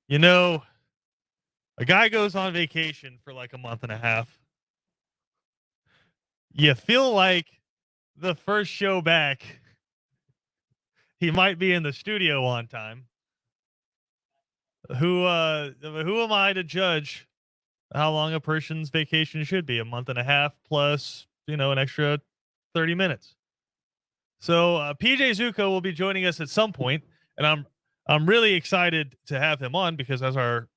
You know, a guy goes on vacation for like a month and a half. You feel like the first show back, he might be in the studio on time. Who am I to judge how long a person's vacation should be? A month and a half plus, an extra 30 minutes. So PJ Zuko will be joining us at some point, and I'm really excited to have him on because as our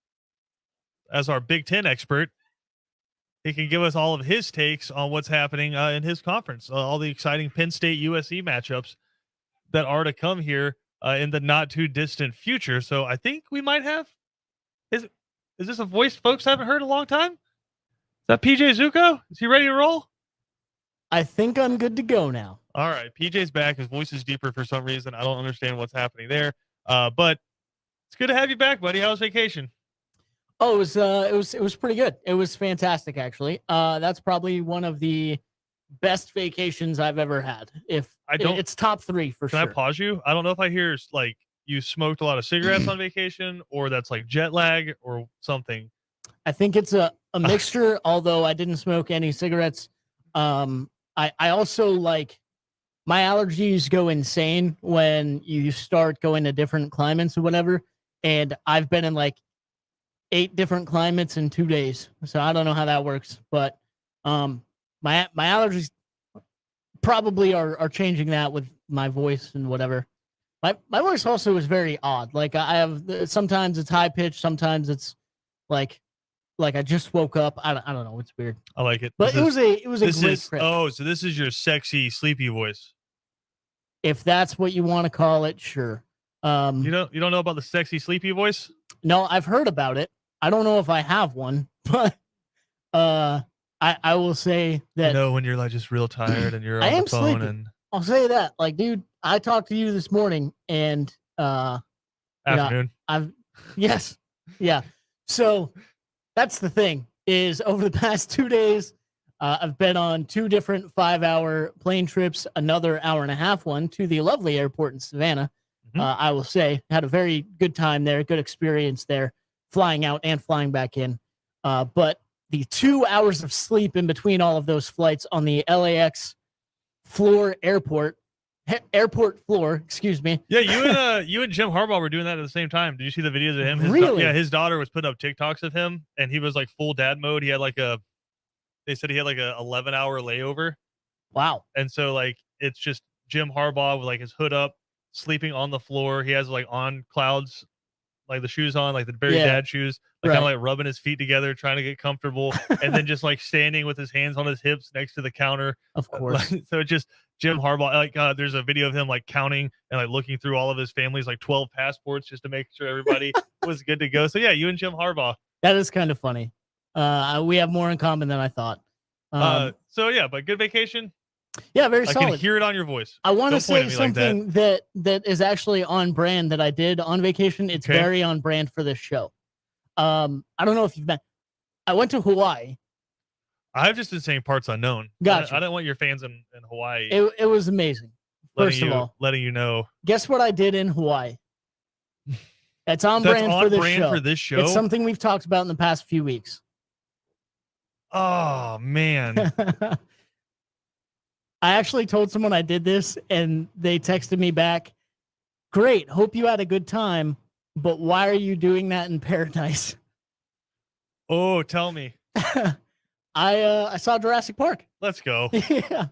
Big Ten expert, he can give us all of his takes on what's happening in his conference, all the exciting Penn State USC matchups that are to come here in the not too distant future. So I think we might have. Is this a voice folks haven't heard in a long time? Is that PJ Zuko? Is he ready to roll? I think I'm good to go now. All right, PJ's back. His voice is deeper for some reason. I don't understand what's happening there. But it's good to have you back, buddy. How was vacation? Oh, it was pretty good. It was fantastic, actually. That's probably one of the best vacations I've ever had. It's top 3 for sure. Can I pause you? I don't know if I hear like you smoked a lot of cigarettes on vacation, or that's like jet lag or something. I think it's a mixture. Although I didn't smoke any cigarettes. I also like my allergies go insane when you start going to different climates or whatever. And I've been in like 8 different climates in 2 days. So I don't know how that works, but my allergies probably are changing that with my voice and whatever. My voice also is very odd. Like I have sometimes it's high pitched, sometimes it's like I just woke up. I don't know. It's weird. I like it. But it was a great trip. Oh, so this is your sexy, sleepy voice. If that's what you want to call it, sure. You don't know about the sexy, sleepy voice? No, I've heard about it. I don't know if I have one, but I will say that when you're like just real tired and you're on the phone sleepy. And I'll say that. Like, dude, I talked to you this morning and afternoon. Yes. Yeah. So that's the thing is over the past 2 days, I've been on 2 different 5-hour plane trips, another hour-and-a-half one to the lovely airport in Savannah. Mm-hmm. I will say, had a very good time there, good experience there, flying out and flying back in. But the 2 hours of sleep in between all of those flights on the LAX airport floor, excuse me. Yeah, you and Jim Harbaugh were doing that at the same time. Did you see the videos of him? Really? His daughter was putting up TikToks of him, and he was like full dad mode. He had they said he had like a 11-hour layover. Wow. And so like it's just Jim Harbaugh with like his hood up, sleeping on the floor. He has like on clouds, like the shoes on, like the very dad shoes, like kind of like rubbing his feet together, trying to get comfortable, and then just like standing with his hands on his hips next to the counter. Of course. So it's just Jim Harbaugh. Like there's a video of him like counting and like looking through all of his family's like 12 passports just to make sure everybody was good to go. So yeah, you and Jim Harbaugh. That is kind of funny. We have more in common than I thought. So yeah, but good vacation. Yeah, very solid. I can hear it on your voice. I want to say something that is actually on brand that I did on vacation. It's very on brand for this show. I don't know if you've been. I went to Hawaii. I've just been saying parts unknown. Gotcha. I don't want your fans in Hawaii. It was amazing. First of all, letting you know. Guess what I did in Hawaii? It's on brand for this show. It's something we've talked about in the past few weeks. Oh man. I actually told someone I did this and they texted me back, "Great, hope you had a good time, but why are you doing that in paradise?" Oh, tell me. I saw Jurassic Park. Let's go. Yeah.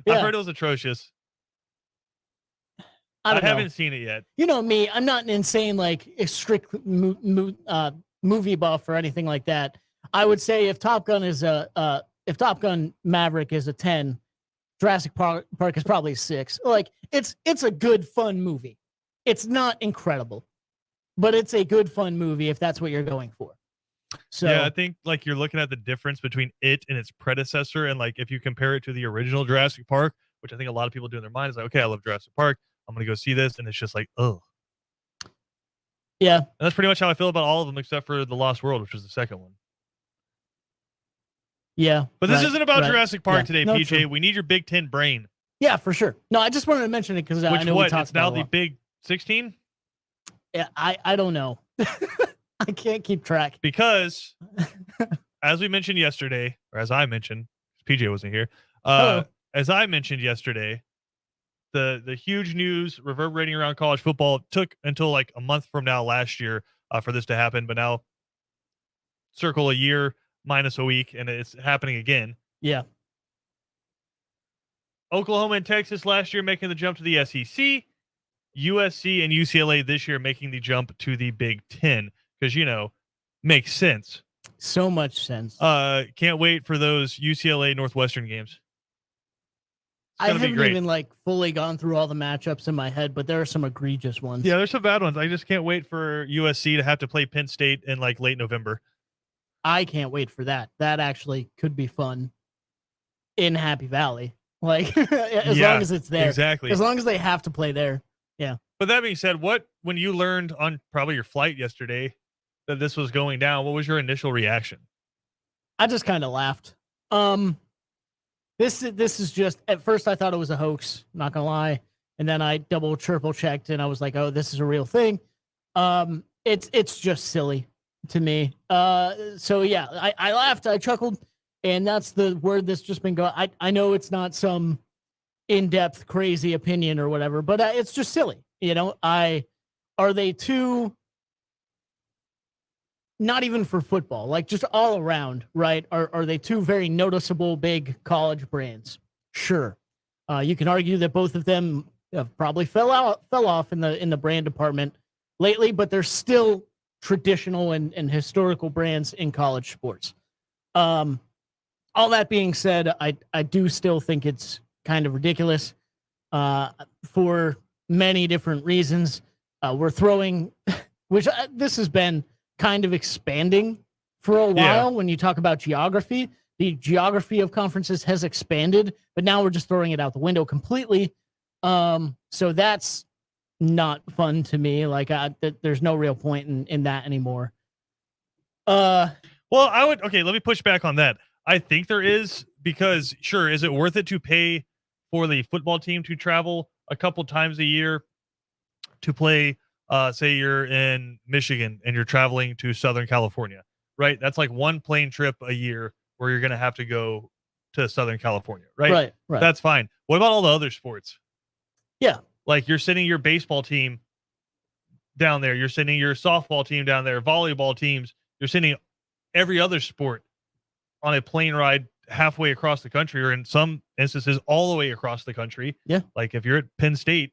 I've heard it was atrocious. I haven't seen it yet. You know me, I'm not an insane like a strict movie buff or anything like that. I would say if Top Gun Maverick is a 10, Jurassic Park is probably a 6. Like it's a good fun movie. It's not incredible, but it's a good fun movie if that's what you're going for. So yeah, I think like you're looking at the difference between it and its predecessor, and like if you compare it to the original Jurassic Park, which I think a lot of people do in their mind, is like, okay, I love Jurassic Park, I'm gonna go see this, and it's just like, oh, yeah. And that's pretty much how I feel about all of them, except for The Lost World, which was the second one. Yeah, but this isn't about Jurassic Park today, PJ. True. We need your Big Ten brain. Yeah, for sure. No, I just wanted to mention it because I know we talked about it. It's now the Big 16. Yeah, I don't know. I can't keep track. Because as we mentioned yesterday, or as I mentioned, PJ wasn't here. Hello. As I mentioned yesterday, the huge news reverberating around college football took until like a month from now last year for this to happen, but now circle a year minus a week, and it's happening again. Yeah. Oklahoma and Texas last year making the jump to the SEC. USC and UCLA this year making the jump to the Big Ten because, makes sense. So much sense. Can't wait for those UCLA Northwestern games. I haven't even like fully gone through all the matchups in my head, but there are some egregious ones. Yeah, there's some bad ones. I just can't wait for USC to have to play Penn State in like late November. I can't wait for that. That actually could be fun in Happy Valley. Like as long as it's there. Exactly. As long as they have to play there. Yeah. But that being said, when you learned on probably your flight yesterday that this was going down, what was your initial reaction? I just kind of laughed. This is just, at first I thought it was a hoax, not gonna lie. And then I triple checked and I was like, oh, this is a real thing. It's just silly to me. So yeah, I laughed, I chuckled, and that's the word that's just been going. I know it's not some in-depth crazy opinion or whatever, but it's just silly. Are they too, not even for football, like just all around, right? Are they two very noticeable big college brands? Sure. You can argue that both of them have probably fell off in the brand department lately, but they're still traditional and historical brands in college sports. All that being said, I do still think it's kind of ridiculous for many different reasons. We're throwing, which this has been kind of expanding for a while. When you talk about geography, the geography of conferences has expanded, but now we're just throwing it out the window completely. So that's not fun to me. Like there's no real point in that anymore. Well, let me push back on that. I think there is, because sure, is it worth it to pay for the football team to travel a couple times a year to play? Say you're in Michigan and you're traveling to Southern California, right? That's like one plane trip a year where you're going to have to go to Southern California, right? Right. That's fine. What about all the other sports? Yeah. Like you're sending your baseball team down there. You're sending your softball team down there, volleyball teams. You're sending every other sport on a plane ride halfway across the country, or in some instances all the way across the country. Yeah. Like if you're at Penn State.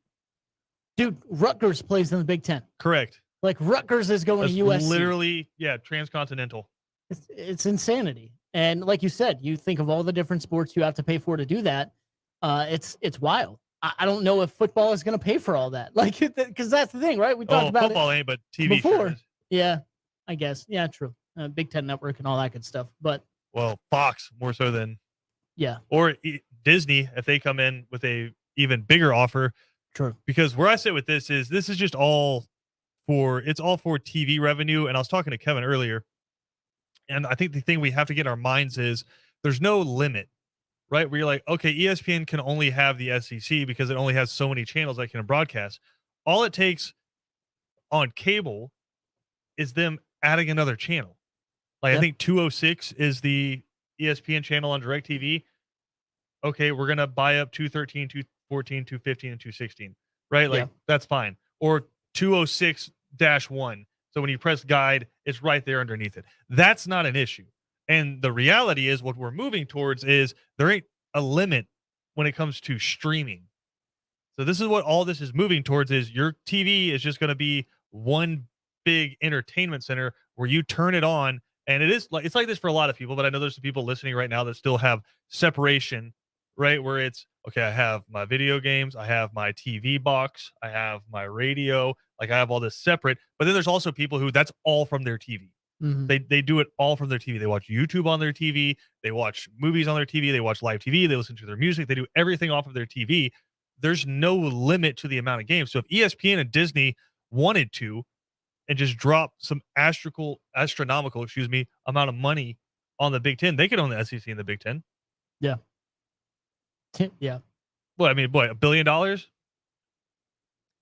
Dude, Rutgers plays in the Big Ten. Correct. Like Rutgers is going to USC. Literally, transcontinental. It's insanity. And like you said, you think of all the different sports you have to pay for to do that. It's wild. I don't know if football is going to pay for all that. Like, because that's the thing, right? We talked about football ain't, but TV before. Sure is. Yeah, I guess. Yeah, true. Big Ten Network and all that good stuff. But Fox more so than or Disney if they come in with a even bigger offer. True. Because where I sit with this is just all for TV revenue. And I was talking to Kevin earlier, and I think the thing we have to get in our minds is there's no limit, right? Where you're like, okay, ESPN can only have the SEC because it only has so many channels that can broadcast. All it takes on cable is them adding another channel. Like I think 206 is the ESPN channel on DirecTV. Okay, we're gonna buy up 213, 214, 215, and 216, right? Like that's fine. Or 206-1. So when you press guide, it's right there underneath it. That's not an issue. And the reality is what we're moving towards is there ain't a limit when it comes to streaming. So this is what all this is moving towards is your TV is just going to be one big entertainment center where you turn it on. And it's like this for a lot of people, but I know there's some people listening right now that still have separation, right? Where it's, okay, I have my video games, I have my TV box, I have my radio, like I have all this separate. But then there's also people who that's all from their TV. Mm-hmm. They do it all from their TV. They watch YouTube on their TV, they watch movies on their TV, they watch live TV, they listen to their music, they do everything off of their TV. There's no limit to the amount of games. So if ESPN and Disney wanted to and just drop some astronomical amount of money on the Big Ten, they could own the SEC and the Big Ten. Yeah. Yeah. Well, I mean, boy, $1 billion?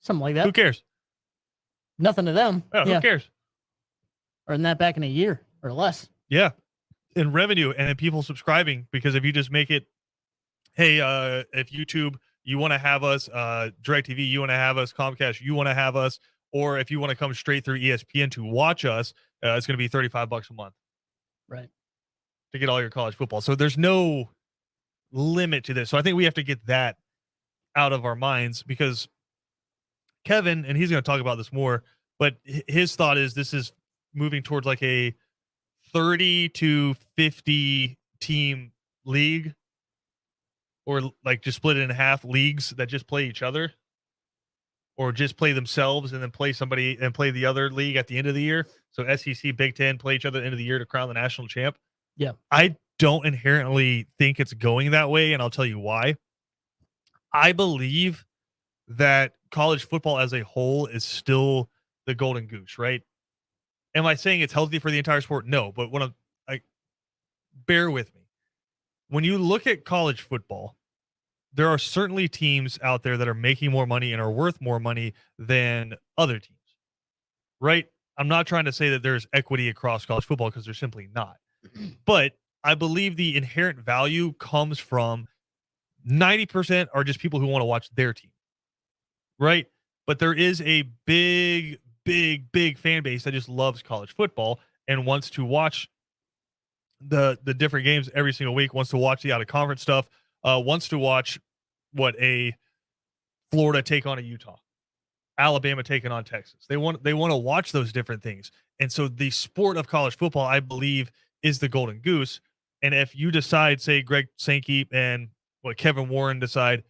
Something like that. Who cares? Nothing to them. Yeah, who cares? earn that back in a year or less. Yeah. In revenue and in people subscribing, because if you just make it, hey, if YouTube, you want to have us, DirecTV, you want to have us, Comcast, you want to have us, or if you want to come straight through ESPN to watch us, it's going to be $35 a month. Right. To get all your college football. So there's no limit to this. So I think we have to get that out of our minds, because Kevin, and he's going to talk about this more, but his thought is this is moving towards like a 30 to 50 team league, or like just split it in half, leagues that just play each other, or just play themselves and then play somebody and play the other league at the end of the year. So SEC, Big Ten play each other at the end of the year to crown the national champ. Yeah. I don't inherently think it's going that way, and I'll tell you why. I believe that college football as a whole is still the golden goose, right? Am I saying it's healthy for the entire sport? No, but bear with me. When you look at college football, there are certainly teams out there that are making more money and are worth more money than other teams, right? I'm not trying to say that there's equity across college football, because there's simply not. But I believe the inherent value comes from 90% are just people who want to watch their team, right? But there is a big fan base that just loves college football and wants to watch the different games every single week, wants to watch the out of conference stuff, wants to watch what a Florida take on a Utah, Alabama taking on Texas. They want to watch those different things. And so the sport of college football, I believe, is the golden goose. And if you decide, say Greg Sankey and Kevin Warren decide,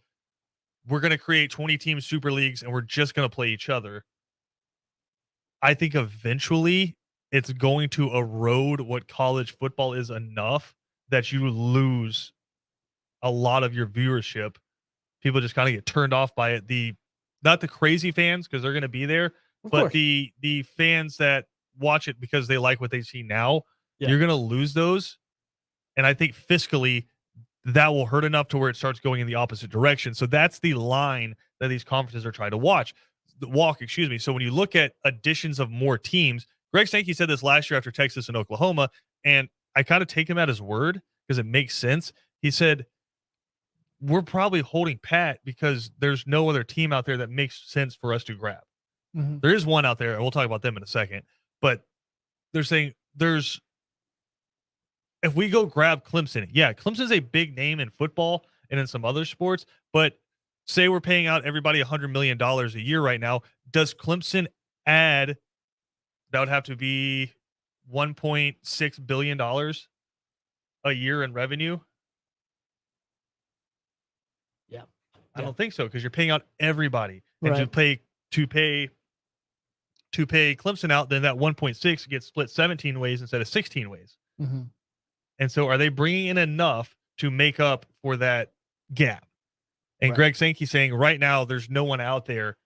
we're going to create 20 team super leagues and we're just going to play each other, I think eventually it's going to erode what college football is enough that you lose a lot of your viewership. People just kind of get turned off by it. Not the crazy fans, because they're going to be there, but the fans that watch it because they like what they see now, you're going to lose those. And I think fiscally that will hurt enough to where it starts going in the opposite direction. So that's the line that these conferences are trying to walk. So when you look at additions of more teams, Greg Sankey said this last year after Texas and Oklahoma, and I kind of take him at his word because it makes sense. He said, we're probably holding pat because there's no other team out there that makes sense for us to grab. Mm-hmm. There is one out there, and we'll talk about them in a second, but they're saying if we go grab Clemson, Clemson's a big name in football and in some other sports, but say we're paying out everybody $100 million a year right now. Does Clemson add, that would have to be $1.6 billion a year in revenue? Yeah. I don't think so, because you're paying out everybody. And to pay Clemson out, then that 1.6 gets split 17 ways instead of 16 ways. Mm-hmm. And so are they bringing in enough to make up for that gap? And Greg Sankey saying right now there's no one out there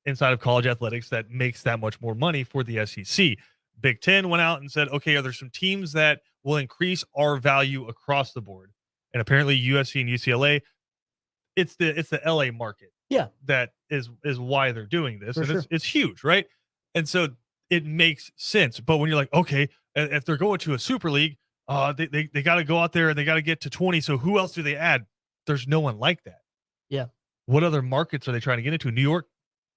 inside of college athletics that makes that much more money for the SEC. Big Ten went out and said, okay, are there some teams that will increase our value across the board? And apparently USC and UCLA, it's the LA market. Yeah. That is why they're doing this. And it's huge, right? And so it makes sense. But when you're like, okay, if they're going to a super league, they got to go out there and they got to get to 20. So who else do they add? There's no one like that. Yeah. What other markets are they trying to get into? New York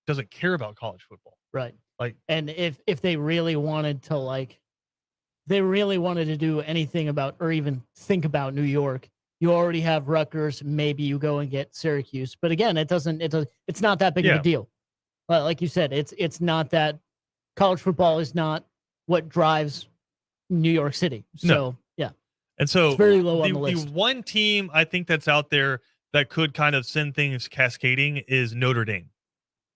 doesn't care about college football. Right. And if they really wanted to do anything about, or even think about New York, you already have Rutgers. Maybe you go and get Syracuse. But again, it's not that big of a deal. But like you said, it's not that college football is not what drives New York City. So yeah. And so it's very low on the list. The one team I think that's out there that could kind of send things cascading is Notre Dame.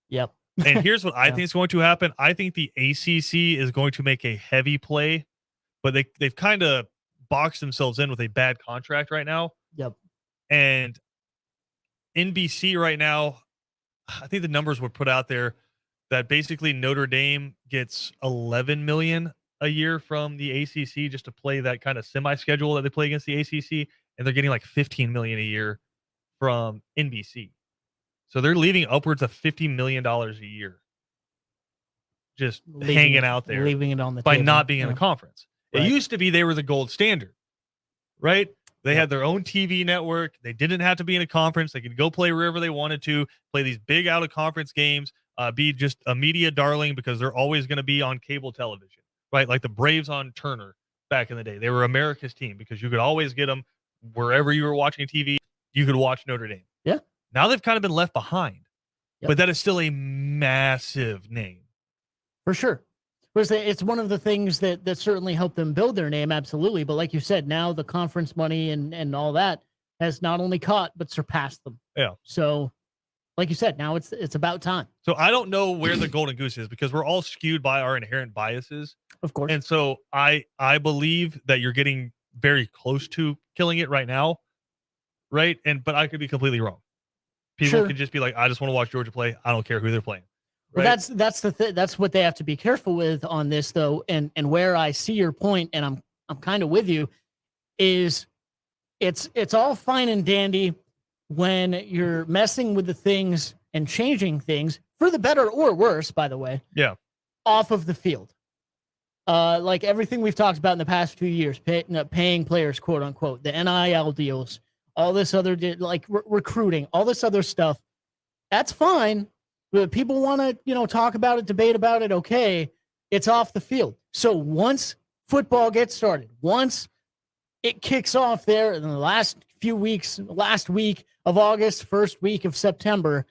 Yep. And here's what I think is going to happen. I think the ACC is going to make a heavy play, but they've kind of boxed themselves in with a bad contract right now. Yep. And NBC right now, I think the numbers were put out there that basically Notre Dame gets $11 million a year from the ACC just to play that kind of semi-schedule that they play against the ACC, and they're getting like $15 million a year from NBC. So they're leaving upwards of $50 million a year just Leaving hanging it- out there leaving it on the by table. not being in Yeah. a conference. It Right. used to be they were the gold standard, right? They Yep. had their own TV network. They didn't have to be in a conference. They could go play wherever they wanted to, play these big out of conference games, be just a media darling because they're always going to be on cable television, right? Like the Braves on Turner back in the day. They were America's team because you could always get them wherever you were watching TV. You could watch Notre Dame. Yeah. Now they've kind of been left behind, Yep. but that is still a massive name. For sure. Because it's one of the things that certainly helped them build their name, absolutely. But like you said, now the conference money and all that has not only caught but surpassed them. Yeah. So, like you said, now it's about time. So I don't know where the golden goose is because we're all skewed by our inherent biases. Of course. And so I believe that you're getting very close to killing it right now, right? But I could be completely wrong. People Sure. could just be like, I just want to watch Georgia play. I don't care who they're playing. Well, Right? that's what they have to be careful with on this, though, and where I see your point, and I'm kind of with you, is it's all fine and dandy when you're messing with the things and changing things for the better or worse, by the way. Yeah. Off of the field, like everything we've talked about in the past 2 years, paying players, quote unquote, the NIL deals, all this other like recruiting, all this other stuff. That's fine. But people want to, talk about it, debate about it. Okay, it's off the field. So once football gets started, once it kicks off there in the last few weeks, last week of August, first week of September,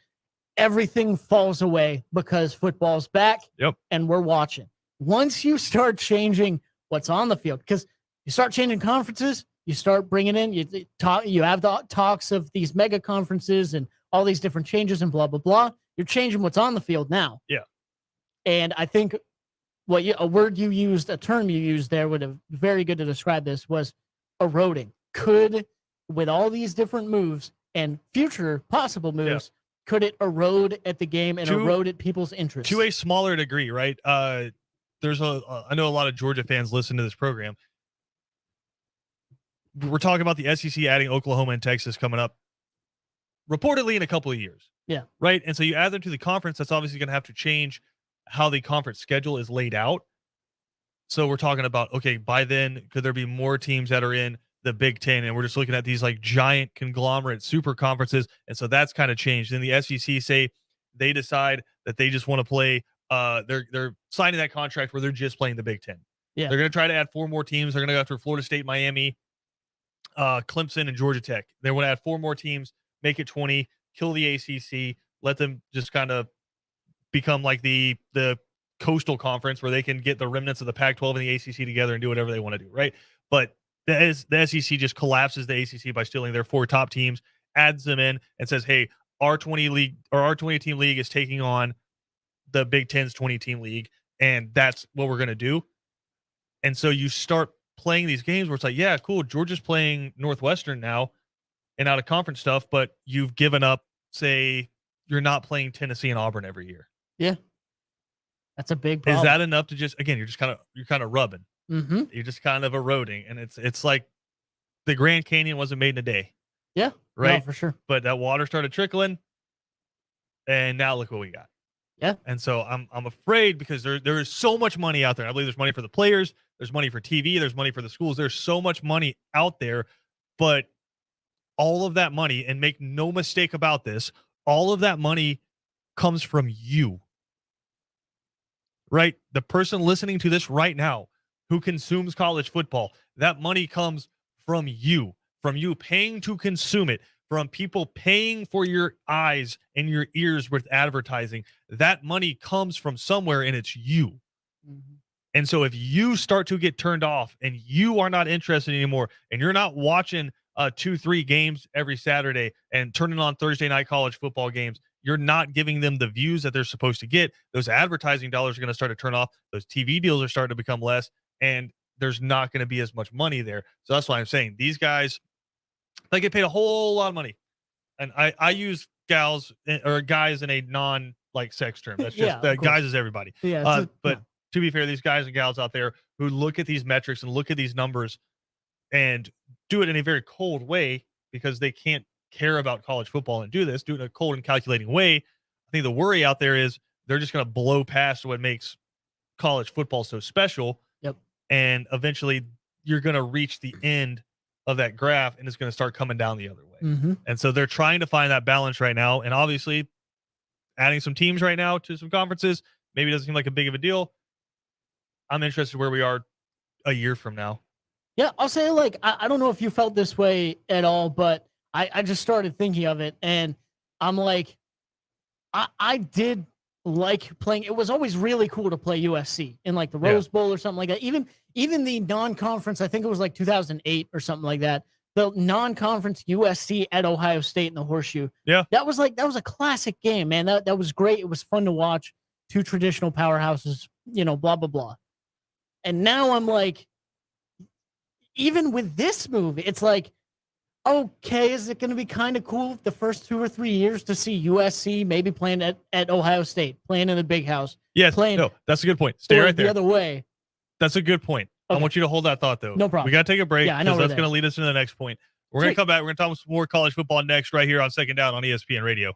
everything falls away because football's back. Yep. And we're watching. Once you start changing what's on the field, because you start changing conferences, you start bringing in, you have the talks of these mega conferences and all these different changes and blah, blah, blah. You're changing what's on the field now. Yeah. And I think a term you used there would have very good to describe this was eroding. Could, with all these different moves and future possible moves, could it erode at the game and erode at people's interest? To a smaller degree, right? I know a lot of Georgia fans listen to this program. We're talking about the SEC adding Oklahoma and Texas coming up reportedly in a couple of years. Yeah. Right. And so you add them to the conference. That's obviously going to have to change how the conference schedule is laid out. So we're talking about, okay, by then, could there be more teams that are in the Big Ten? And we're just looking at these like giant conglomerate super conferences. And so that's kind of changed. Then the SEC say they decide that they just want to play. They're signing that contract where they're just playing the Big Ten. Yeah. They're going to try to add 4 more teams. They're going to go after Florida State, Miami, Clemson, and Georgia Tech. They want to add 4 more teams, make it 20, kill the ACC, let them just kind of become like the coastal conference where they can get the remnants of the Pac-12 and the ACC together and do whatever they want to do, right? But the SEC just collapses the ACC by stealing their 4 top teams, adds them in, and says, hey, our 20-team league is taking on the Big Ten's 20-team league, and that's what we're going to do. And so you start playing these games where it's like, yeah, cool, Georgia's playing Northwestern now and out of conference stuff, but you've given up, say, you're not playing Tennessee and Auburn every year. Yeah. That's a big problem. Is that enough to just, again, you're kind of rubbing. Mm-hmm. You're just kind of eroding. And it's like the Grand Canyon wasn't made in a day. Yeah. Right. No, for sure. But that water started trickling. And now look what we got. Yeah. And so I'm afraid because there is so much money out there. I believe there's money for the players, there's money for TV, there's money for the schools. There's so much money out there, but all of that money, and make no mistake about this, all of that money comes from you. Right? The person listening to this right now who consumes college football, that money comes from you paying to consume it, from people paying for your eyes and your ears with advertising. That money comes from somewhere, and it's you. Mm-hmm. And so if you start to get turned off and you are not interested anymore, and you're not watching 2-3 games every Saturday and turning on Thursday night college football games, you're not giving them the views that they're supposed to get. Those advertising dollars are going to start to turn off. Those TV deals are starting to become less, and there's not going to be as much money there. So that's why I'm saying these guys, they get paid a whole lot of money. And I use guys in a non like sex term. That's just guys is everybody. Yeah. But to be fair, these guys and gals out there who look at these metrics and look at these numbers and do it in a very cold way because they can't care about college football and do it in a cold and calculating way. I think the worry out there is they're just going to blow past what makes college football so special. Yep. And eventually you're going to reach the end of that graph and it's going to start coming down the other way. Mm-hmm. And so they're trying to find that balance right now. And obviously, adding some teams right now to some conferences maybe doesn't seem like a big of a deal. I'm interested where we are a year from now. Yeah, I'll say, like, I don't know if you felt this way at all, but I just started thinking of it, and I'm like, I did like playing. It was always really cool to play USC in like the Rose Bowl or something like that. Even the non-conference, I think it was like 2008 or something like that. The non-conference USC at Ohio State in the Horseshoe. Yeah, that was a classic game, man. That was great. It was fun to watch. Two traditional powerhouses, blah blah blah. And now I'm like, even with this movie, it's like, okay, is it going to be kind of cool the first 2 or 3 years to see USC maybe playing at Ohio State, playing in the big house? Yes. Playing, no, that's a good point. Stay right there. The other way. That's a good point. Okay. I want you to hold that thought, though. No problem. We got to take a break Yeah, I know because that's going to lead us into the next point. We're going to come back. We're going to talk some more college football next right here on Second Down on ESPN Radio.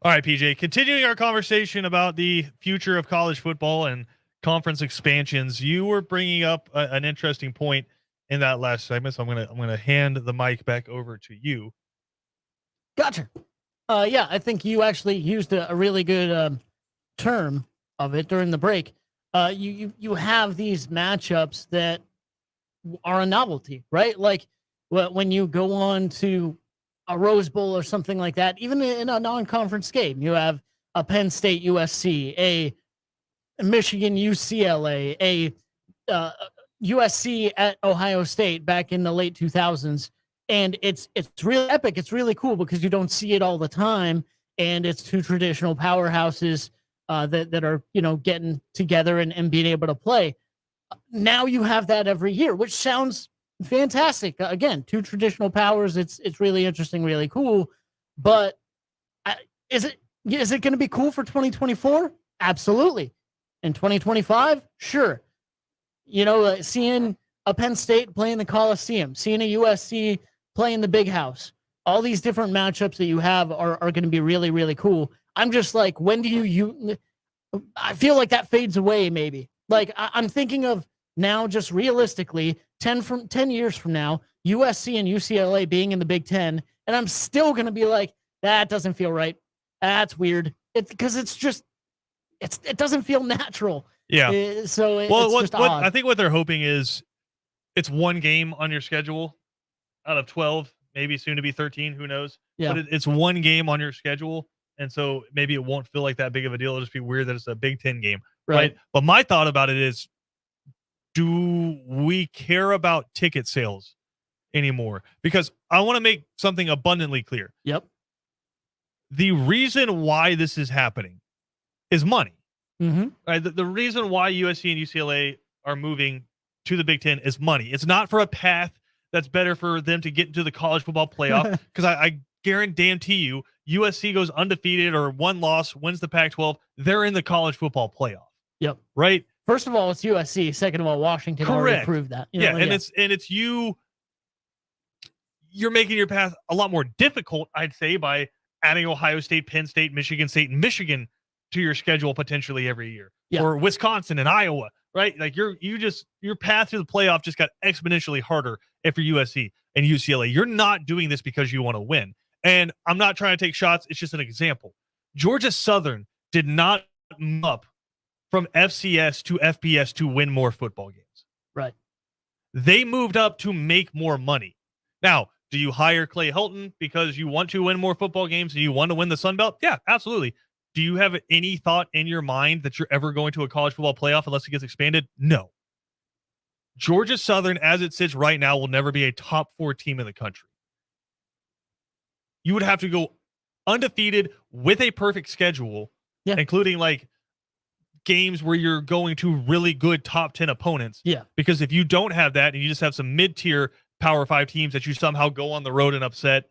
All right, PJ, continuing our conversation about the future of college football and conference expansions, you were bringing up an interesting point in that last segment. So I'm gonna hand the mic back over to you. Gotcha. Yeah, I think you actually used a really good term of it during the break. You have these matchups that are a novelty, right? Like when you go on to a Rose Bowl or something like that, even in a non-conference game, you have a Penn State USC, a Michigan UCLA, a USC at Ohio State back in the late 2000s, and it's really epic. It's really cool because you don't see it all the time, and it's two traditional powerhouses that are getting together and being able to play. Now you have that every year, which sounds fantastic. Again, two traditional powers. It's really interesting, really cool. But is it going to be cool for 2024? Absolutely. In 2025, sure. Seeing a Penn State playing the Coliseum, seeing a USC playing the Big House, all these different matchups that you have are going to be really, really cool. I'm just like, when do you I feel like that fades away maybe. Like I'm thinking of now just realistically 10 years from now, USC and UCLA being in the Big Ten, and I'm still going to be like, that doesn't feel right. That's weird. Because it doesn't feel natural. Yeah. It's what odd. I think what they're hoping is it's one game on your schedule out of 12, maybe soon to be 13, who knows? Yeah. But it's one game on your schedule. And so maybe it won't feel like that big of a deal. It'll just be weird that it's a Big Ten game. Right. But my thought about it is, do we care about ticket sales anymore? Because I want to make something abundantly clear. Yep. The reason why this is happening is money. Mm-hmm. Right? The reason why USC and UCLA are moving to the Big Ten is money. It's not for a path that's better for them to get into the college football playoff. Because I guarantee you, USC goes undefeated or one loss, wins the Pac-12, they're in the college football playoff. Yep. Right? First of all, it's USC. Second of all, Washington already proved that. It's you're making your path a lot more difficult, I'd say, by adding Ohio State, Penn State, Michigan State, and Michigan to your schedule potentially every year. Yeah. Or Wisconsin and Iowa, right? Like your path to the playoff just got exponentially harder if you're USC and UCLA. You're not doing this because you want to win. And I'm not trying to take shots. It's just an example. Georgia Southern did not move up from FCS to FBS to win more football games. Right. They moved up to make more money. Now, do you hire Clay Helton because you want to win more football games and you want to win the Sun Belt? Yeah, absolutely. Do you have any thought in your mind that you're ever going to a college football playoff unless it gets expanded? No. Georgia Southern, as it sits right now, will never be a top 4 team in the country. You would have to go undefeated with a perfect schedule, including like games where you're going to really good top 10 opponents. Yeah. Because if you don't have that and you just have some mid-tier Power 5 teams that you somehow go on the road and upset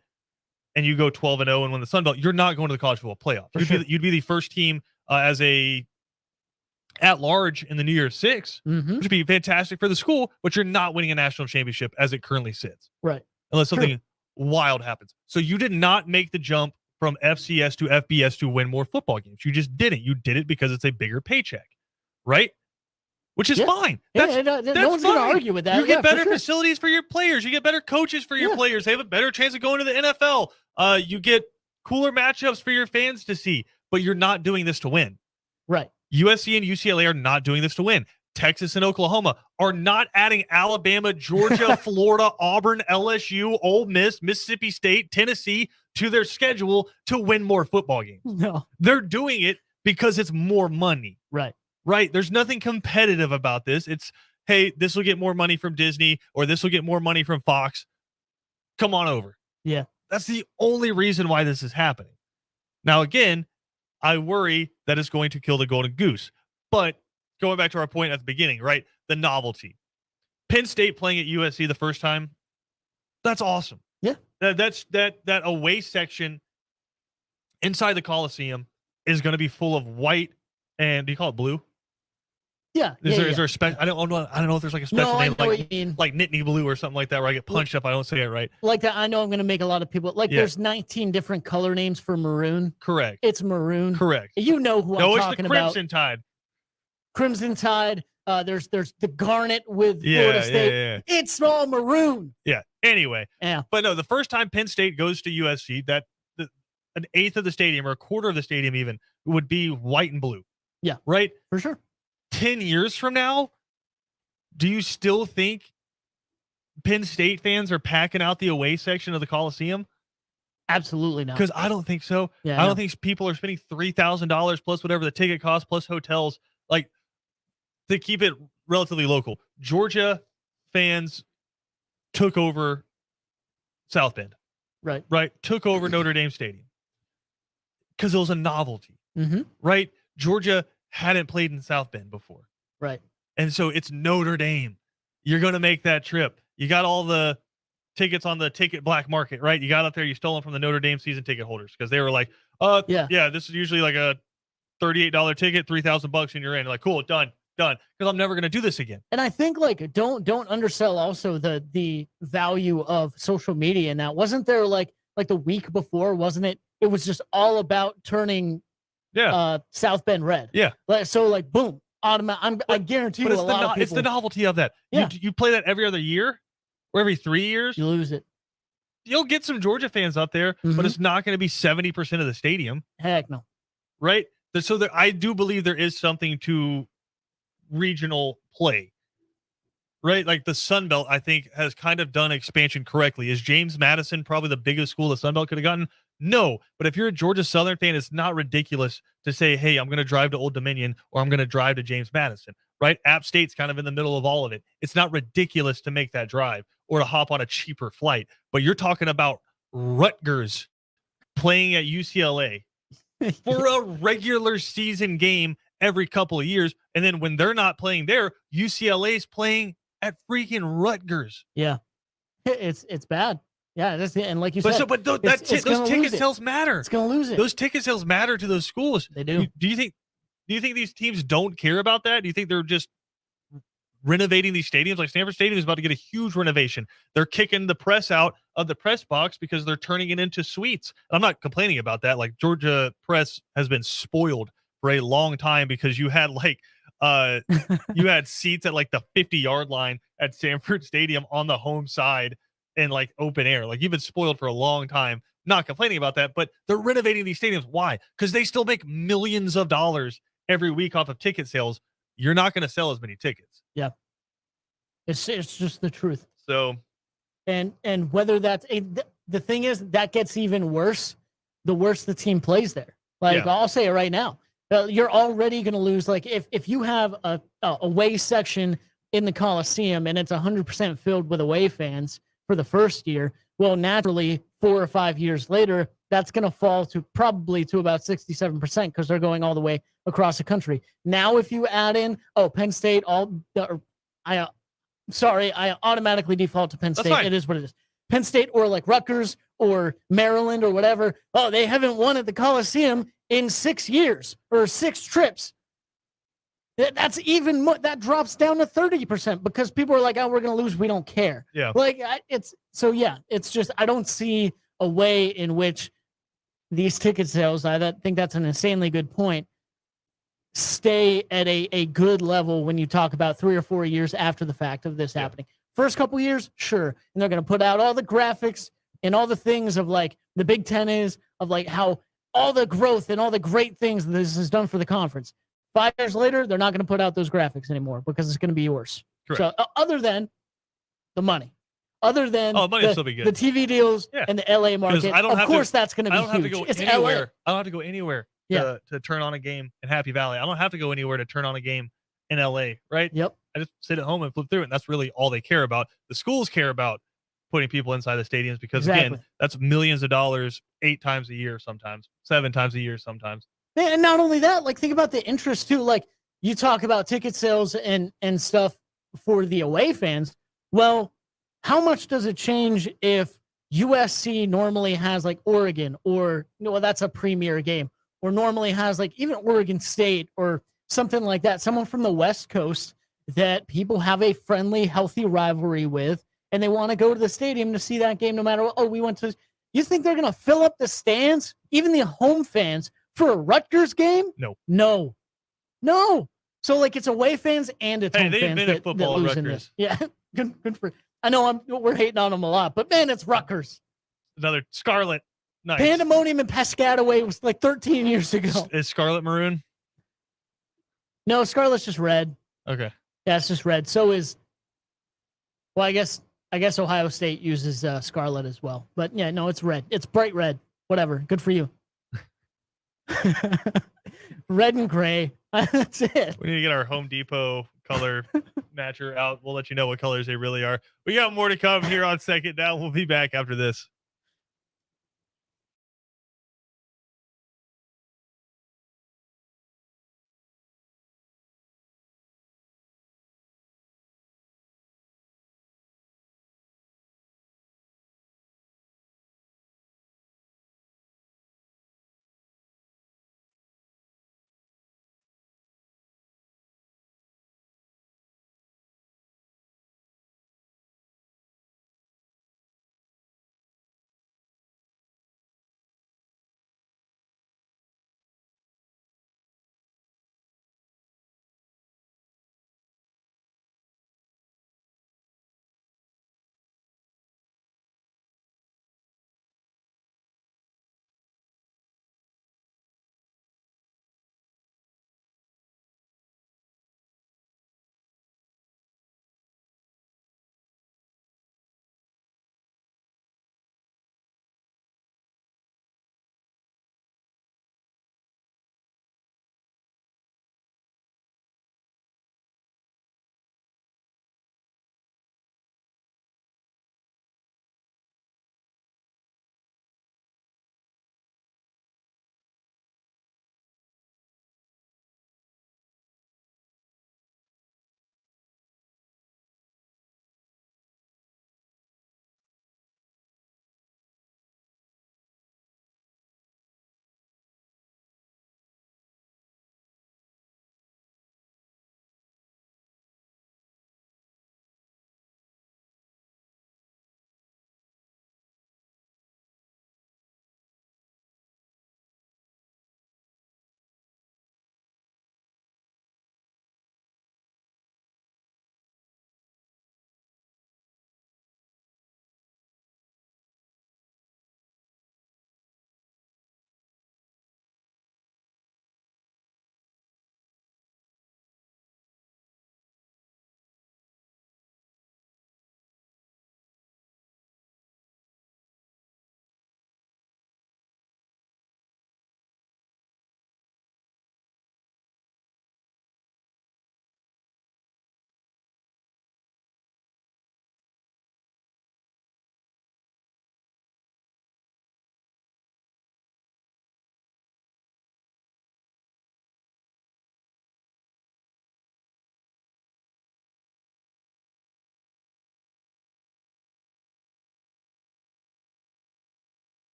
and you go 12-0 and win the Sun Belt, you're not going to the college football playoff. You'd be the first team as a at-large in the New Year's Six, which would be fantastic for the school, but you're not winning a national championship as it currently sits. Right. Unless something wild happens. So you did not make the jump from FCS to FBS to win more football games. You just didn't. You did it because it's a bigger paycheck, right? Which is fine. No one's going to argue with that. You get better facilities for your players. You get better coaches for your players. They have a better chance of going to the NFL. You get cooler matchups for your fans to see, but you're not doing this to win. Right. USC and UCLA are not doing this to win. Texas and Oklahoma are not adding Alabama, Georgia, Florida, Auburn, LSU, Ole Miss, Mississippi State, Tennessee to their schedule to win more football games. No. They're doing it because it's more money. Right. Right. There's nothing competitive about this. It's, hey, this will get more money from Disney or this will get more money from Fox. Come on over. Yeah. That's the only reason why this is happening. Now, again, I worry that it's going to kill the golden goose. But going back to our point at the beginning, right? The novelty. Penn State playing at USC the first time, that's awesome. Yeah. That away section inside the Coliseum is going to be full of white and, do you call it blue? Yeah. Is there a spec? I don't know if there's like a special No, I name know what you mean. like Nittany Blue or something like that where I get punched if I don't say it right. Like that, I know I'm going to make a lot of people like. Yeah. There's 19 different color names for maroon. Correct. It's maroon. Correct. You know who No, I'm it's talking the about. Crimson Tide. Crimson Tide. There's the Garnet with Florida Yeah, State. yeah. It's all maroon. Yeah. Anyway. Yeah. But no, the first time Penn State goes to USC, an eighth of the stadium or a quarter of the stadium even would be white and blue. Yeah. Right? For sure. 10 years from now, do you still think Penn State fans are packing out the away section of the Coliseum? Absolutely not. Because I don't think so. Yeah, I don't think people are spending $3,000 plus whatever the ticket costs plus hotels, like, to keep it relatively local. Georgia fans took over South Bend. Right. Took over Notre Dame Stadium because it was a novelty. Mm-hmm. Right. Georgia hadn't played in South Bend before. Right. And so it's Notre Dame. You're going to make that trip. You got all the tickets on the ticket black market, right? You got up there, you stole them from the Notre Dame season ticket holders because they were like, yeah, this is usually like a $38 ticket, $3,000 and you're in. Like, cool, done. Because I'm never going to do this again. And I think like don't undersell also the value of social media. And that wasn't there like the week before, wasn't it? It was just all about turning South Bend red. Yeah. So like boom, automatic. I guarantee you, a lot of people. It's the novelty of that. Yeah. You play that every other year or every 3 years. You lose it. You'll get some Georgia fans up there, but it's not going to be 70% of the stadium. Heck no. Right. So I do believe there is something to regional play. Right. Like the Sun Belt, I think, has kind of done expansion correctly. Is James Madison probably the biggest school the Sun Belt could have gotten? No. But if you're a Georgia Southern fan, it's not ridiculous to say, hey, I'm going to drive to Old Dominion or I'm going to drive to James Madison. Right. App State's kind of in the middle of all of it. It's not ridiculous to make that drive or to hop on a cheaper flight. But you're talking about Rutgers playing at UCLA for a regular season game every couple of years. And then when they're not playing there, UCLA's playing at freaking Rutgers. Yeah. It's bad. Yeah. That's it. And like you said, those ticket sales matter. It's going to lose it. Those ticket sales matter to those schools. They do. Do you think these teams don't care about that? Do you think they're just renovating these stadiums? Like Stanford Stadium is about to get a huge renovation. They're kicking the press out of the press box because they're turning it into suites. I'm not complaining about that. Like Georgia press has been spoiled for a long time because you had you had seats at like the 50-yard line at Stanford Stadium on the home side and like open air. Like you've been spoiled for a long time. Not complaining about that, but they're renovating these stadiums. Why? Because they still make millions of dollars every week off of ticket sales. You're not going to sell as many tickets. Yeah. It's just the truth. So, and whether that's the thing is that gets even worse, the worse the team plays there. Like I'll say it right now. You're already going to lose. Like if you have a away section in the Coliseum and it's 100% filled with away fans for the first year, well, naturally 4 or 5 years later, that's going to fall to probably to about 67% because they're going all the way across the country. Now, if you add in, Penn State, I automatically default to Penn State. It is what it is. Penn State or like Rutgers or Maryland or whatever. Oh, they haven't won at the Coliseum in 6 years or 6 trips. That's even more. That drops down to 30% because people are like, "Oh, we're going to lose. We don't care." Yeah. It's just I don't see a way in which these ticket sales. I think that's an insanely good point. Stay at a good level when you talk about 3 or 4 years after the fact of this happening. First couple years, sure, and they're going to put out all the graphics and all the things of like the Big Ten is of like how all the growth and all the great things this has done for the conference. 5 years later, they're not going to put out those graphics anymore because it's going to be worse. Correct. So other than the money, other than money will still be good. The TV deals and the LA market, of course that's going to be huge. I don't have to go anywhere. I don't have to go anywhere to turn on a game in Happy Valley. I don't have to go anywhere to turn on a game in LA, right? Yep. I just sit at home and flip through it. And that's really all they care about. The schools care about putting people inside the stadiums because, again, that's millions of dollars 8 times a year sometimes, 7 times a year sometimes. And not only that, like think about the interest too. Like you talk about ticket sales and stuff for the away fans. Well, how much does it change if USC normally has like Oregon or that's a premier game or normally has like even Oregon State or something like that. Someone from the West Coast that people have a friendly, healthy rivalry with, and they want to go to the stadium to see that game no matter what. Oh, we went to. You think they're going to fill up the stands, even the home fans, for a Rutgers game? No. No. No. So, like, it's away fans and it's Hey, home they fans invented that football in lose in Rutgers. this. Yeah. Good for. I know we're hating on them a lot, but man, it's Rutgers. Another Scarlet Knights. Pandemonium in Piscataway was like 13 years ago. Is Scarlet maroon? No, Scarlet's just red. Okay. Yeah, it's just red. So is, well, I guess Ohio State uses Scarlet as well. But yeah, no, it's red. It's bright red. Whatever. Good for you. Red and gray. That's it. We need to get our Home Depot color matcher out. We'll let you know what colors they really are. We got more to come here on Second Down. We'll be back after this.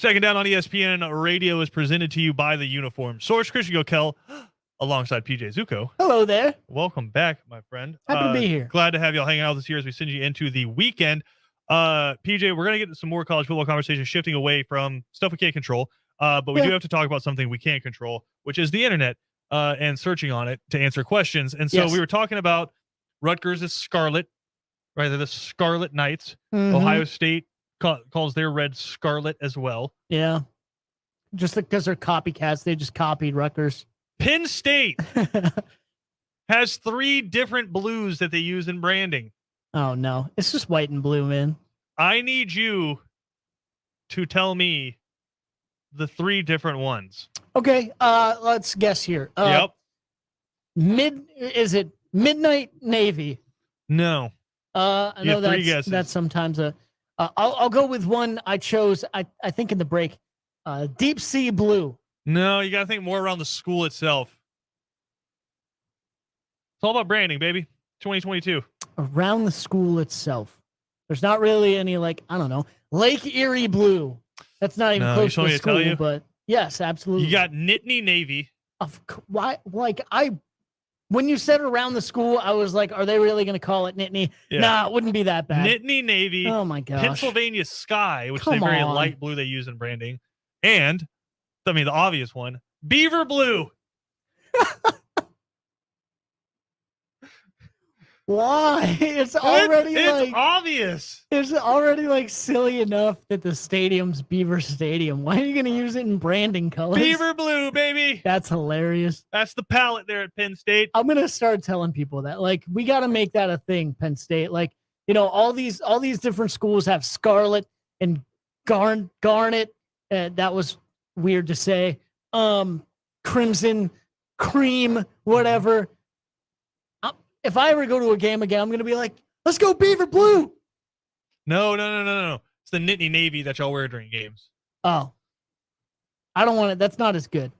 Second Down on ESPN Radio is presented to you by the Uniform Source. Christian Gokel alongside PJ Zuko. Hello there. Welcome back, my friend. Happy to be here. Glad to have y'all hanging out this year as we send you into the weekend. PJ, we're going to get into some more college football conversation, shifting away from stuff we can't control. But we do have to talk about something we can control, which is the internet and searching on it to answer questions. And so we were talking about Rutgers is Scarlet, right? They're the Scarlet Knights. Mhm. Ohio State calls their red Scarlet as well. Yeah. Just because they're copycats, they just copied Rutgers. Penn State has 3 different blues that they use in branding. Oh, no. It's just white and blue, man. I need you to tell me the 3 different ones. Okay, let's guess here. Yep. Is it Midnight Navy? No. I You know have 3 guesses. that's sometimes a. I'll go with one I chose. I think in the break, Deep Sea Blue. No, you got to think more around the school itself. It's all about branding, baby. 2022. Around the school itself, there's not really any I don't know, Lake Erie Blue. That's not even No, close you to want the me to tell school, you? but yes, absolutely. You got Nittany Navy. Why? When you said around the school, I was like, are they really going to call it Nittany? Yeah. Nah, it wouldn't be that bad. Nittany Navy. Oh my gosh. Pennsylvania Sky, which is Come a very on. light blue they use in branding. And, I mean, the obvious one, Beaver Blue. Why? It's already it's obvious. it's already silly enough that the stadium's Beaver Stadium. Why are you going to use it in branding colors? Beaver Blue, baby. That's hilarious. That's the palette there at Penn State. I'm going to start telling people that. We got to make that a thing, Penn State. All these different schools have scarlet and garnet. That was weird to say. Crimson, cream, whatever. If I ever go to a game again, I'm going to be like, let's go Beaver Blue. No. It's the Nittany Navy that y'all wear during games. Oh, I don't want it. That's not as good.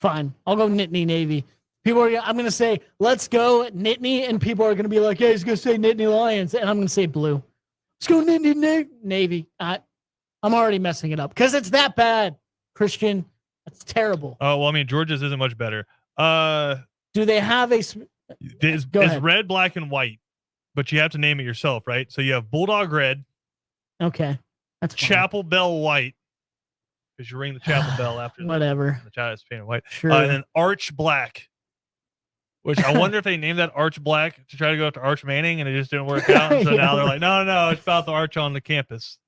Fine. I'll go Nittany Navy. I'm going to say, let's go Nittany. And people are going to be like, yeah, he's going to say Nittany Lions. And I'm going to say blue. Let's go Nittany Navy. I'm already messing it up because it's that bad, Christian. That's terrible. Oh, well, I mean, Georgia's isn't much better. Do they have a... It's Go ahead. red, black, and white, but you have to name it yourself, right? So you have Bulldog Red, Okay. That's fine. Chapel Bell White, because you ring the chapel bell after Whatever. the child is painted white. Sure. And then Arch Black, which I wonder if they named that Arch Black to try to go after Arch Manning, and it just didn't work out. And so now they're like, no, it's about the arch on the campus.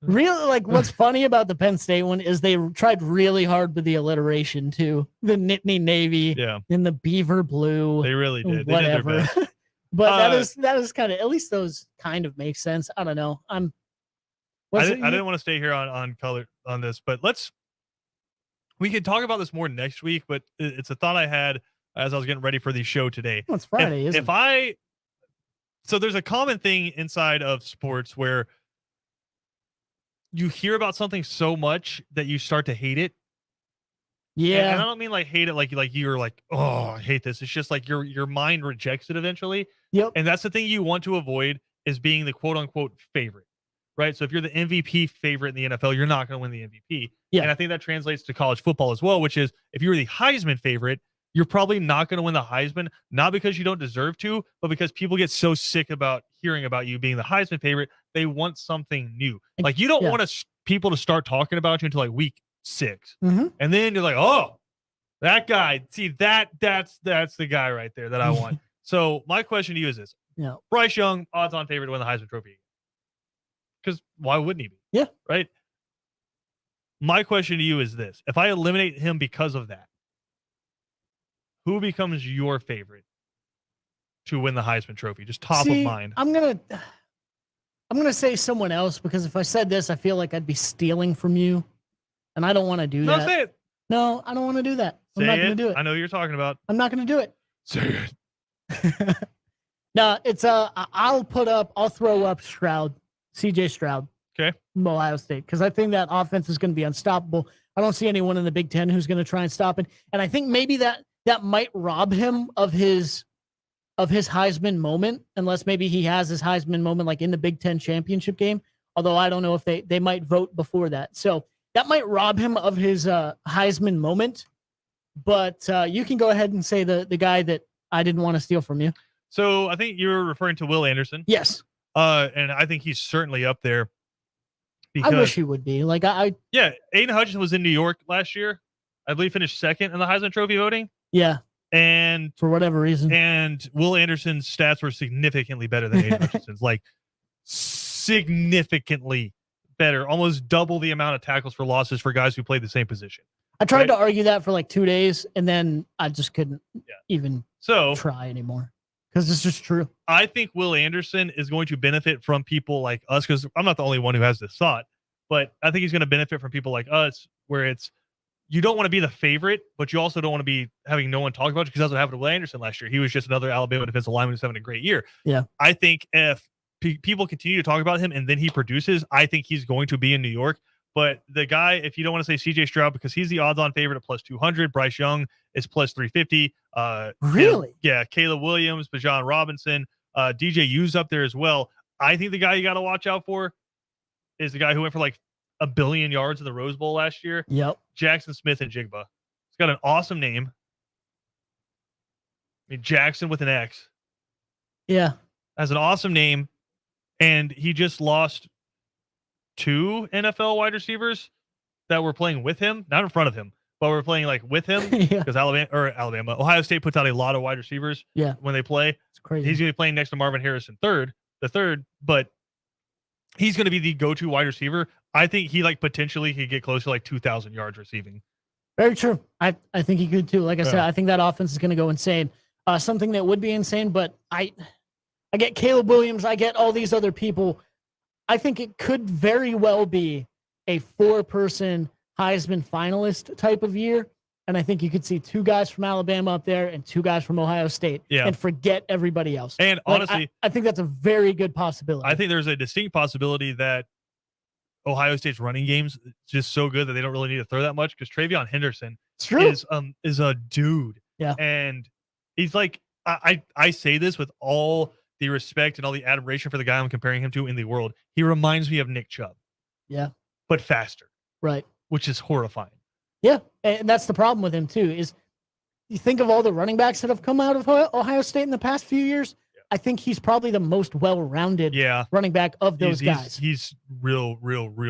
Really, what's funny about the Penn State one is they tried really hard with the alliteration too. The Nittany Navy Yeah, and the Beaver Blue, they really did. They whatever. did their best. But that is kind of, at least those kind of make sense. I don't know. I didn't want to stay here on color on this, but we could talk about this more next week. But it's a thought I had as I was getting ready for the show today. Well, it's Friday, isn't it? So there's a common thing inside of sports where you hear about something so much that you start to hate it. Yeah. And I don't mean hate it like you're like, oh, I hate this. It's just like your mind rejects it eventually. Yep. And that's the thing you want to avoid is being the quote unquote favorite. Right. So if you're the MVP favorite in the NFL, you're not going to win the MVP. Yeah. And I think that translates to college football as well, which is if you're the Heisman favorite, you're probably not going to win the Heisman, not because you don't deserve to, but because people get so sick about hearing about you being the Heisman favorite. They want something new. Like you don't want people to start talking about you until week 6. Mm-hmm. And then you're like, oh, that guy. See, that's the guy right there that I want. So my question to you is this. Yeah. Bryce Young, odds-on favorite to win the Heisman Trophy. Because why wouldn't he be? Yeah. Right? My question to you is this. If I eliminate him because of that, who becomes your favorite to win the Heisman Trophy? Just top of mind. I'm gonna say someone else because if I said this, I feel like I'd be stealing from you. And I don't want to do No, that. say it. No, I don't want to do that. I'm not going to do it. I know who you're talking about. I'm not going to do it. Say it. No, it's I'll throw up Stroud, CJ Stroud. Okay. From Ohio State, because I think that offense is going to be unstoppable. I don't see anyone in the Big Ten who's going to try and stop it. And I think maybe that might rob him of his Heisman moment, unless maybe he has his Heisman moment in the Big Ten championship game. Although I don't know if they might vote before that. So that might rob him of his Heisman moment. But you can go ahead and say the guy that I didn't want to steal from you. So I think you're referring to Will Anderson. Yes. And I think he's certainly up there. I wish he would be. Like yeah, Aiden Hutchinson was in New York last year. I believe finished second in the Heisman Trophy voting. Yeah. And for whatever reason. And Will Anderson's stats were significantly better than Aiden Hutchinson's. Like significantly better, almost double the amount of tackles for losses for guys who played the same position. I tried to argue that for like 2 days, and then I just couldn't even so try anymore because it's just true. I think Will Anderson is going to benefit from people like us, because I'm not the only one who has this thought, but I think he's going to benefit from people like us, where it's you don't want to be the favorite, but you also don't want to be having no one talk about you, because that's what happened to Will Anderson last year. He was just another Alabama defensive lineman who's having a great year. Yeah. I think if people continue to talk about him and then he produces, I think he's going to be in New York. But the guy, if you don't want to say CJ Stroud, because he's the odds-on favorite at plus 200, Bryce Young is plus 350. Really? Yeah, Caleb Williams, Bijan Robinson, DJ U's up there as well. I think the guy you got to watch out for is the guy who went for like 1 billion yards in the Rose Bowl last year. Yep. Jackson Smith-Njigba. He's got an awesome name. I mean, Jackson with an X. Yeah. Has an awesome name. And he just lost 2 NFL wide receivers that were playing with him, not in front of him, but were playing like with him, because Ohio State puts out a lot of wide receivers when they play. It's crazy. He's going to be playing next to Marvin Harrison the third, but he's going to be the go-to wide receiver. I think he potentially could get close to 2,000 yards receiving. Very true. I think he could too. Like I said, I think that offense is going to go insane. Something that would be insane, but I get Caleb Williams. I get all these other people. I think it could very well be a 4-person Heisman finalist type of year. And I think you could see 2 guys from Alabama up there and 2 guys from Ohio State and forget everybody else. And honestly, I think that's a very good possibility. I think there's a distinct possibility that Ohio State's running game's just so good that they don't really need to throw that much, because Travion Henderson is a dude. Yeah. And he's like, I say this with all the respect and all the admiration for the guy I'm comparing him to in the world. He reminds me of Nick Chubb. Yeah. But faster. Right. Which is horrifying. Yeah. And that's the problem with him too, is you think of all the running backs that have come out of Ohio State in the past few years. Yeah. I think he's probably the most well-rounded running back of those guys. He's real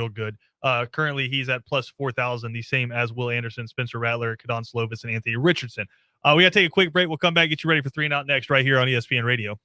good. Currently he's at plus 4,000, the same as Will Anderson, Spencer Rattler, Kadon Slovis, and Anthony Richardson. We got to take a quick break. We'll come back, get you ready for 3 and Out next, right here on ESPN Radio.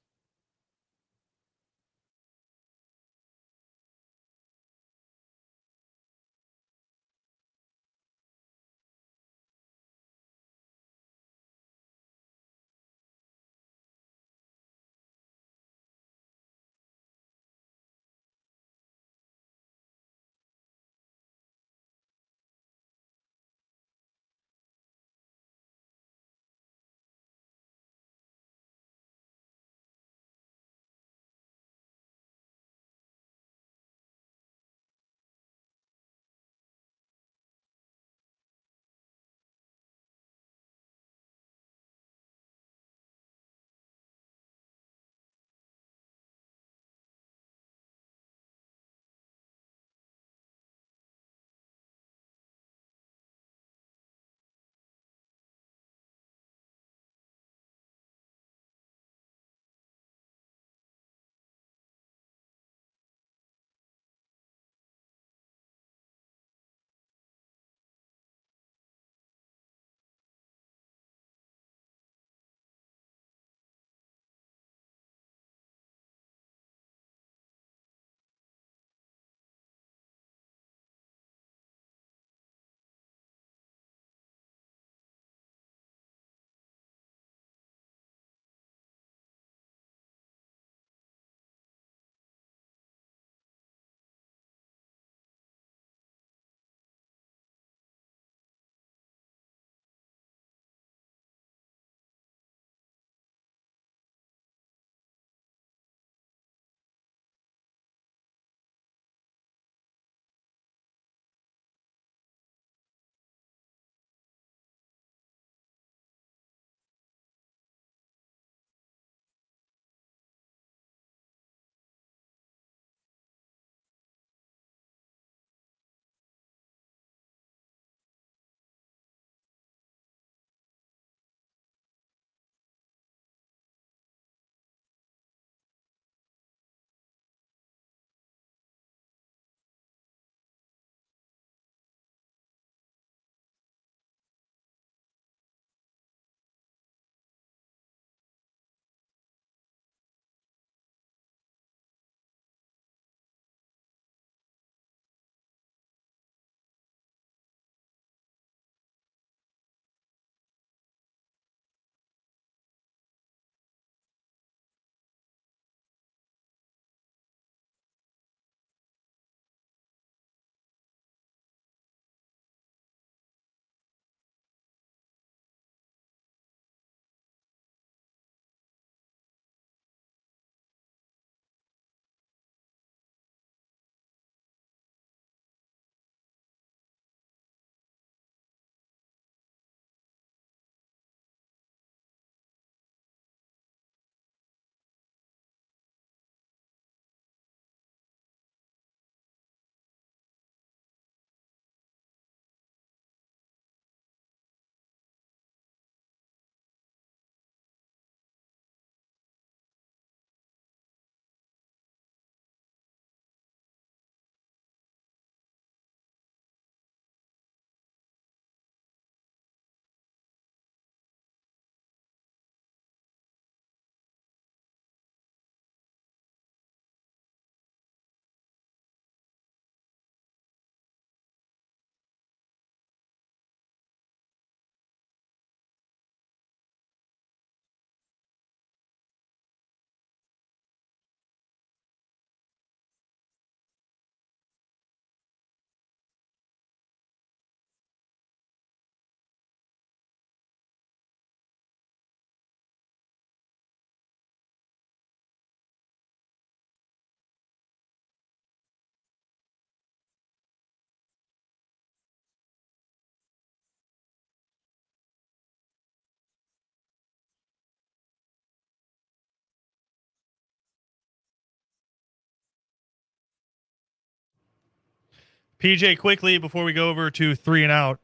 PJ, quickly before we go over to 3 and Out,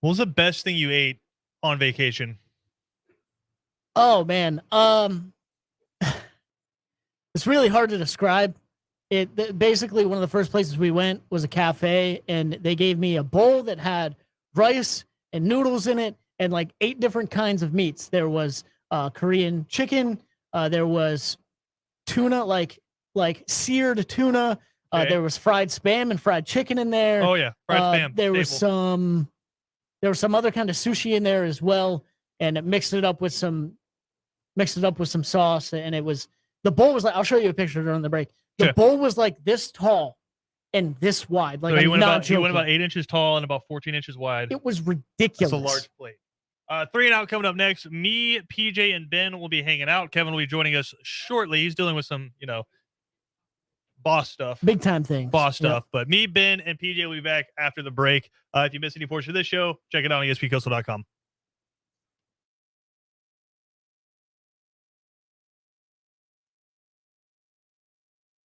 what was the best thing you ate on vacation? Oh man, it's really hard to describe. Basically one of the first places we went was a cafe, and they gave me a bowl that had rice and noodles in it, and like 8 different kinds of meats. There was Korean chicken. There was tuna, like seared tuna. Okay. There was fried spam and fried chicken in there. Oh yeah, fried spam. There was staple. some other kind of sushi in there as well, and it mixed it up with some sauce, and the bowl was like, I'll show you a picture during the break. The Sure. bowl was like this tall and this wide. Like, So he I'm went not joking. about 8 inches tall and about 14 inches wide. It was That's ridiculous. a large plate. 3 and Out coming up next. Me, PJ, and Ben will be hanging out. Kevin will be joining us shortly. He's dealing with some, boss stuff. Big time things. Boss Yep. stuff. But me, Ben, and PJ will be back after the break. If you missed any portion of this show, check it out on ESPNCoastal.com.